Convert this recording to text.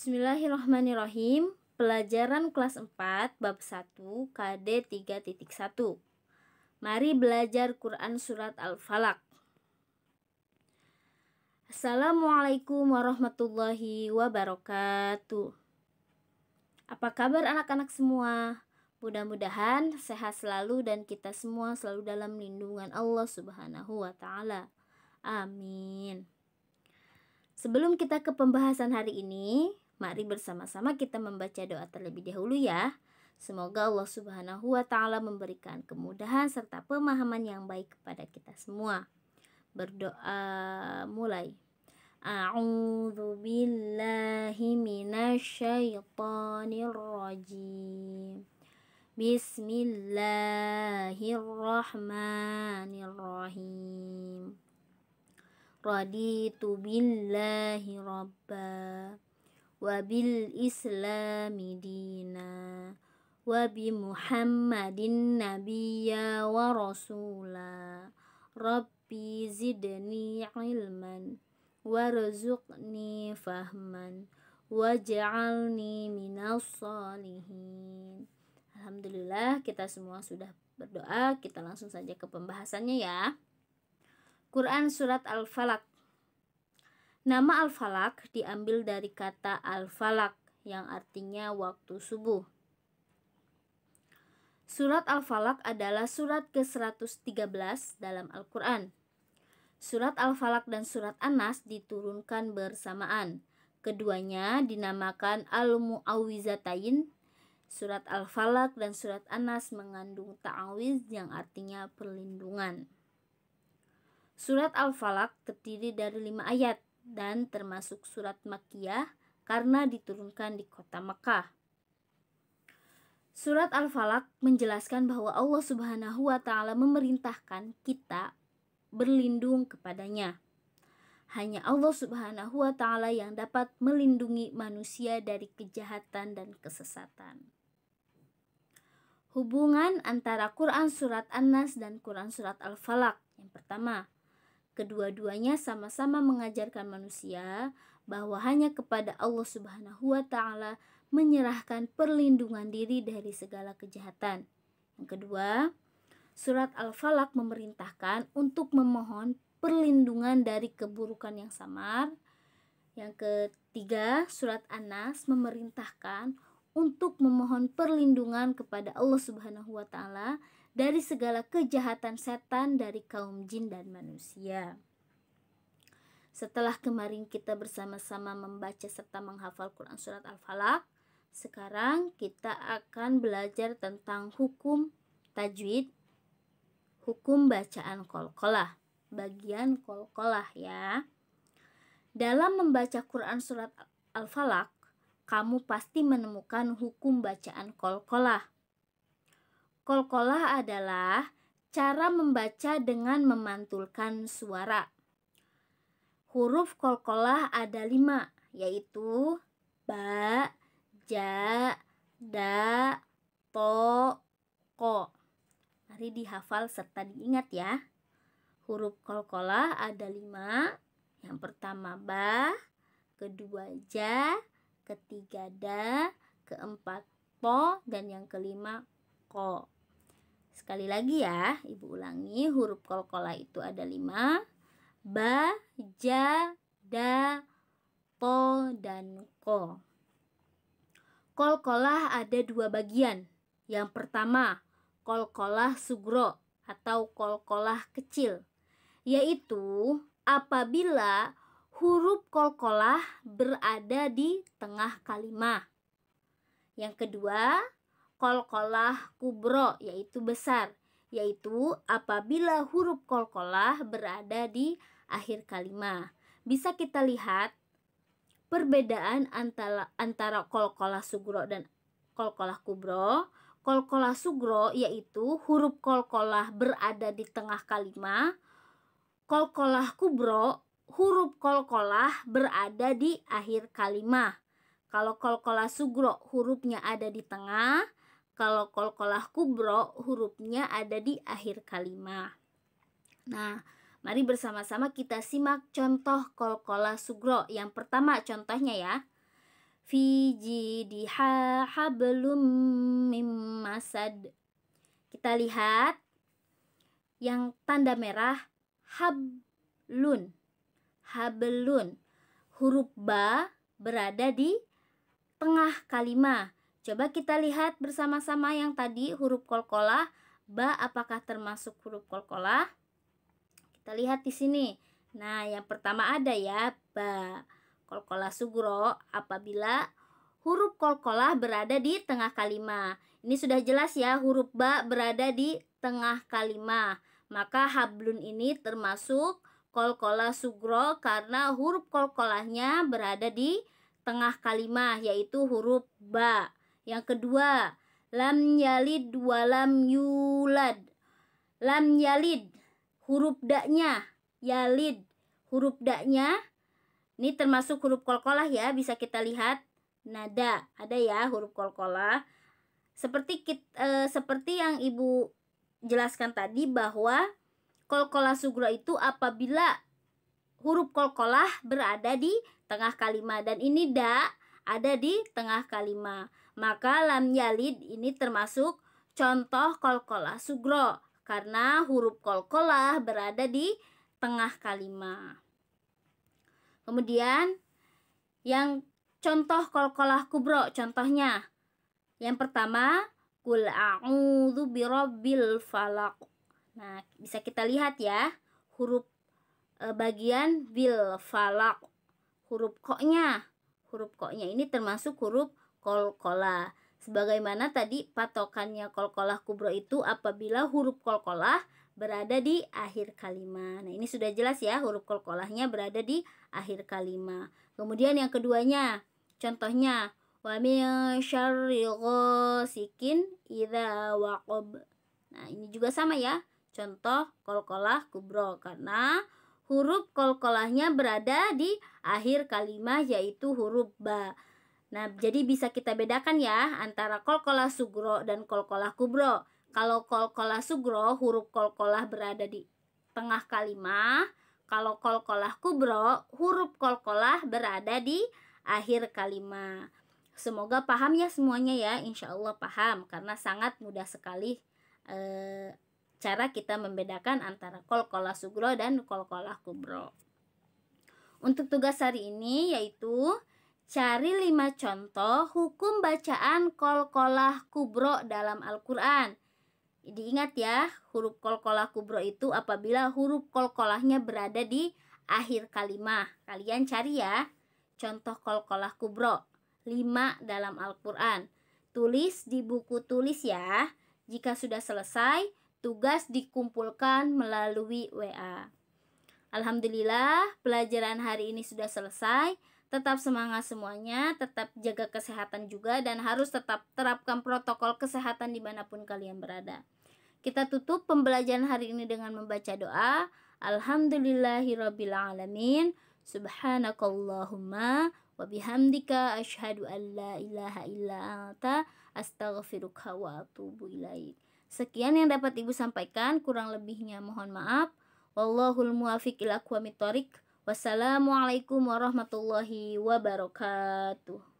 Bismillahirrahmanirrahim. Pelajaran kelas 4 bab 1 KD 3.1. Mari belajar Quran surat Al-Falaq. Assalamualaikum warahmatullahi wabarakatuh. Apa kabar anak-anak semua? Mudah-mudahan sehat selalu dan kita semua selalu dalam lindungan Allah Subhanahu wa taala. Amin. Sebelum kita ke pembahasan hari ini, mari bersama-sama kita membaca doa terlebih dahulu ya. Semoga Allah Subhanahu wa taala memberikan kemudahan serta pemahaman yang baik kepada kita semua. Berdoa mulai. A'udzu billahi minasyaitonir rajim. Bismillahirrahmanirrahim. Raditu billahi rabba wa bil islami dina wa bi muhammadin nabiyya wa rasula rabbi zidni ilman warzuqni fahman waj'alni minas sholihin. Alhamdulillah, kita semua sudah berdoa. Kita langsung saja ke pembahasannya ya. Quran surat Al-Falaq. Nama Al-Falaq diambil dari kata Al-Falaq yang artinya waktu subuh. Surat Al-Falaq adalah surat ke-113 dalam Al-Quran. Surat Al-Falaq dan surat An-Nas diturunkan bersamaan. Keduanya dinamakan Al-Mu'awwizatain. Surat Al-Falaq dan surat An-Nas mengandung ta'awiz yang artinya perlindungan. Surat Al-Falaq terdiri dari 5 ayat dan termasuk surat Makkiyah karena diturunkan di kota Makkah. Surat Al-Falaq menjelaskan bahwa Allah Subhanahu wa taala memerintahkan kita berlindung kepadanya. Hanya Allah Subhanahu wa taala yang dapat melindungi manusia dari kejahatan dan kesesatan. Hubungan antara Quran surat An-Nas dan Quran surat Al-Falaq. Yang pertama, kedua-duanya sama-sama mengajarkan manusia bahwa hanya kepada Allah Subhanahu wa taala menyerahkan perlindungan diri dari segala kejahatan. Yang kedua, surat Al-Falaq memerintahkan untuk memohon perlindungan dari keburukan yang samar. Yang ketiga, surat An-Nas memerintahkan untuk memohon perlindungan kepada Allah Subhanahu wa taala dari segala kejahatan setan dari kaum jin dan manusia. Setelah kemarin kita bersama-sama membaca serta menghafal Quran surat Al-Falaq, sekarang kita akan belajar tentang hukum tajwid, hukum bacaan qalqalah, bagian qalqalah ya. Dalam membaca Quran surat Al-Falaq, kamu pasti menemukan hukum bacaan qalqalah. Qalqalah adalah cara membaca dengan memantulkan suara. Huruf qalqalah ada 5, yaitu ba, ja, da, to, ko. Mari dihafal serta diingat ya. Huruf qalqalah ada 5. Yang pertama ba, kedua ja, ketiga da, keempat to, dan yang kelima ko. Sekali lagi ya, ibu ulangi, huruf qalqalah itu ada 5. Ba, ja, da, to, dan ko. Qalqalah ada 2 bagian. Yang pertama, qalqalah sugro atau qalqalah kecil, yaitu apabila huruf qalqalah berada di tengah kalimat. Yang kedua, qalqalah kubro yaitu besar, yaitu apabila huruf qalqalah berada di akhir kalimat. Bisa kita lihat perbedaan antara qalqalah sugro dan qalqalah kubro. Qalqalah sugro yaitu huruf qalqalah berada di tengah kalimat. Qalqalah kubro, huruf qalqalah berada di akhir kalimat. Kalau qalqalah sugro hurufnya ada di tengah, kalau qalqalah kubro hurufnya ada di akhir kalimat. Nah, mari bersama-sama kita simak contoh qalqalah sugro. Yang pertama contohnya ya. fi jidiha hablum mim masad. Kita lihat yang tanda merah, hablun. Hablun. Huruf ba berada di tengah kalimat. Coba kita lihat bersama-sama yang tadi huruf qalqalah. Ba apakah termasuk huruf qalqalah? Kita lihat di sini. Nah, yang pertama ada ya, ba. Qalqalah sugro apabila huruf qalqalah berada di tengah kalimat. Ini sudah jelas ya, huruf ba berada di tengah kalimat. Maka hablun ini termasuk qalqalah sugro karena huruf qalqalahnya berada di tengah kalimat, yaitu huruf ba. Yang kedua, lam yalid wa lam yulad. Lam yalid, huruf daknya, yalid, huruf daknya ini termasuk huruf qalqalah ya, bisa kita lihat nada, ada ya huruf qalqalah. Seperti yang Ibu jelaskan tadi bahwa qalqalah sugro itu apabila huruf qalqalah berada di tengah kalimat, dan ini da ada di tengah kalimat. Maka lam yalid ini termasuk contoh qalqalah sugro karena huruf qalqalah berada di tengah kalimat. Kemudian yang contoh qalqalah kubro, contohnya yang pertama, qul a'udzu birabbil falaq. Nah, bisa kita lihat ya, huruf bagian bil falaq, huruf koknya ini termasuk huruf qalqalah. Sebagaimana tadi patokannya qalqalah kubro itu apabila huruf qalqalah berada di akhir kalimat. Nah, ini sudah jelas ya, huruf qalqalahnya berada di akhir kalimat. Kemudian yang keduanya, contohnya wa min syarri ghasikin idza waqab. Nah, ini juga sama ya, contoh qalqalah kubro karena huruf qalqalahnya berada di akhir kalimat yaitu huruf ba. Nah, jadi bisa kita bedakan ya antara qalqalah sugro dan qalqalah kubro. Kalau qalqalah sugro huruf qalqalah berada di tengah kalimat. Kalau qalqalah kubro huruf qalqalah berada di akhir kalimat. Semoga paham ya semuanya ya, insya Allah paham karena sangat mudah sekali cara kita membedakan antara qalqalah sugro dan qalqalah kubro. Untuk tugas hari ini yaitu cari 5 contoh hukum bacaan qalqalah kubro dalam Al-Quran. Diingat ya, huruf qalqalah kubro itu apabila huruf qalqalahnya berada di akhir kalimat. Kalian cari ya contoh qalqalah kubro 5 dalam Al-Quran. Tulis di buku tulis ya. Jika sudah selesai, tugas dikumpulkan melalui WA. Alhamdulillah, pelajaran hari ini sudah selesai. Tetap semangat semuanya, tetap jaga kesehatan juga, dan harus tetap terapkan protokol kesehatan dimanapun kalian berada. Kita tutup pembelajaran hari ini dengan membaca doa. Alhamdulillahirrabbilalamin. Subhanakallahumma wa bihamdika asyhadu an la ilaha illa anta astaghfiruka wa atubu ilaik. Sekian yang dapat Ibu sampaikan, kurang lebihnya mohon maaf. Wallahul muwaffiq ila aqwamit thoriq. Wassalamualaikum warahmatullahi wabarakatuh.